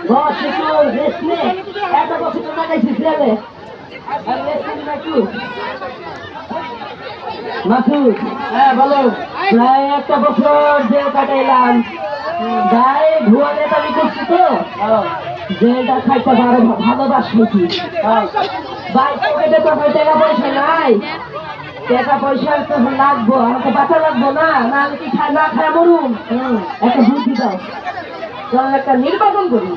বস একটু রেস্ট নে, একটা বছর তো লাগাইছিস রেলে আর রেস্ট নিবি না একটু। মাসুদ, হ্যাঁ বলো। প্রায় একটা বছর যে কাটাইলাম, গায়ে ধোয়া নেতালি করছি তো, যেটা খাইতে আরো ভালোবাসি। বাইক পকেটে তো টাকা পয়সা নাই, টাকা পয়সা তো লাগবো, আমাকে বাঁচা লাগবো না, নাহলে কি খায় না খায় মরুন। একটা বুদ্ধি দাও, চল একটা নির্বাচন করি।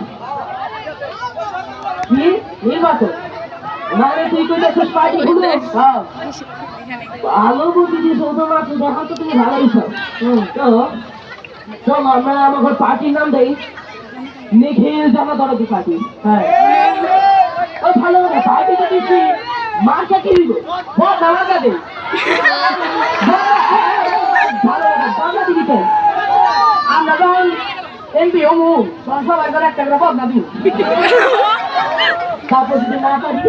কি নির্বাচন? মানে তুই কইতেছিস পার্টি হলো? ভালো বুদ্ধি দিস, শুধুমাত্র দেখো তো তুমি ভালোই সব। তো চলো আমরা আমার পার্টির নাম দেই নিখিল জনদরদি পার্টি। হ্যাঁ ও ভালো হবে, পার্টিতে দিচ্ছি মার্কা কি দিব? বল মার্কা দে, ভালো হবে বাংলা দিবিতে। আমরা যখন এমপি হমু সবাই করে একটা করে বদনা দিব। তারপর যদি না পারি,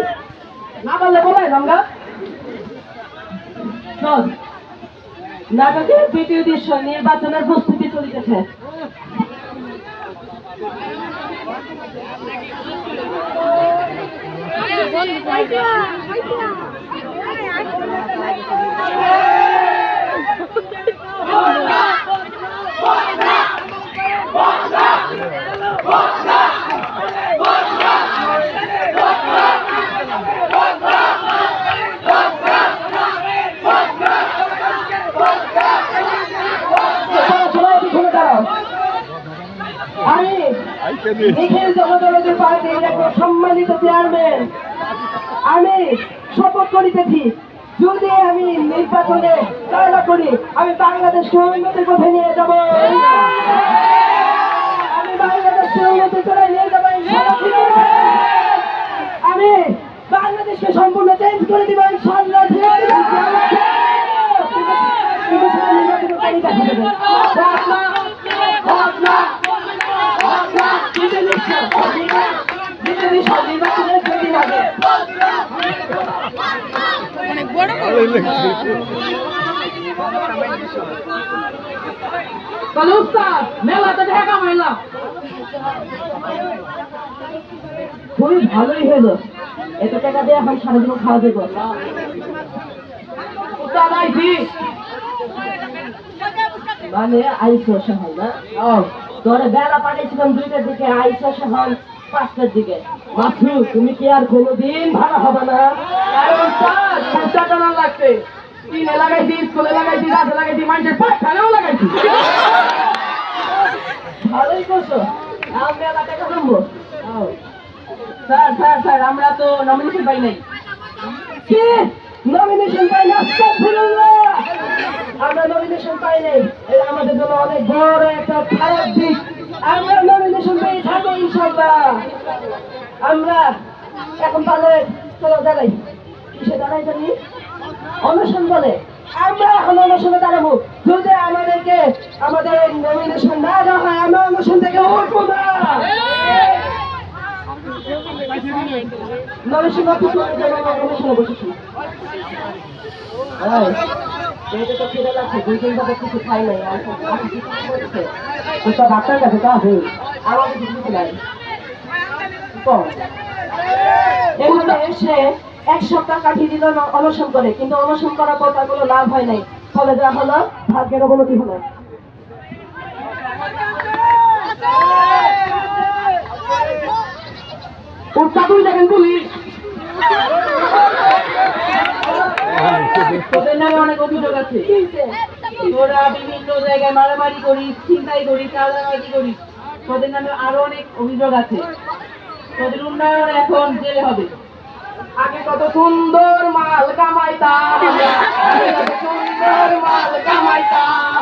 না পারলে বলে আমরা চল। নাটকের দ্বিতীয় দৃশ্য, নির্বাচনের প্রস্তুতি চলিতেছে। সম্মানিত চেয়ারম্যান, আমি শপথ করিতেছি যদি আমি নির্বাচনে জয়লাভ করি, আমি বাংলাদেশকে উন্নতির পথে নিয়ে যাব। আমি বাংলাদেশকে উন্নতি করে নিয়ে যাব। আমি বাংলাদেশকে সম্পূর্ণ চেঞ্জ করে দিব ইনশাআল্লাহ। খুবই ভালোই হলো, এত টাকা দিয়ে এখন সারাদিন খাওয়া দেবো। মানে আইসো সহাল না, তোরে বেলা পাঠিয়েছিলাম 2টার দিকে, আইসো সহাল 5টার দিকে। মাথু তুমি কি আর কোনোদিন ভালো হবে না? টাকা না লাগছে, কিনে লাগাইছি, স্কুলে লাগাইছি, গাছে লাগাইছি, মানুষের পাঠানেও লাগাইছি। ভালোই করছো, আমি মেলা টাকা জমবো। স্যার স্যার স্যার, আমরা তো নমিনেশন পাই নাই। কি নমিনেশন পাই না? আমরা নমিনেশন পাই নাই, এটা আমাদের জন্য অনেক বড় একটা খারাপ দিক। আমরা নমিনেশন পেয়ে থাকবো ইনশাআল্লাহ। আমরা এখন তাহলে চলো দাঁড়াই। কিসে দাঁড়াই জানি? অনশন বলে। আমরা এখন অনশনে দাঁড়াবো। যদি আমাদেরকে আমাদের নমিনেশন না দেওয়া হয়, আমরা অনশন থেকে উঠবো না। নমিনেশন অনশনে বসেছি। তো খিদে লাগছে, 2-3 দিন কিছু খাই নাই, ডাক্তার কাছে তো আছে, আমাকে কিছু নাই। এখানে এসে 1 সপ্তাহ কাটিয়ে দিল অনশন করে, কিন্তু অনশন করার পর তার কোনো লাভ হয় নাই। ফলে যা হলো, ভাগ্যের অবনতি হলো। দেখেন পুলিশ, তোদের নামে অনেক অভিযোগ আছে। তোরা বিভিন্ন জায়গায় মারামারি করিস, ছিনতাই করিস, চাঁদাবাজি করিস, তোদের নামে আরো অনেক অভিযোগ আছে। তোদের উন্নয়ন এখন জেলে হবে। আগে কত সুন্দর মাল কামাইতাম, সুন্দর মাল কামাইতাম।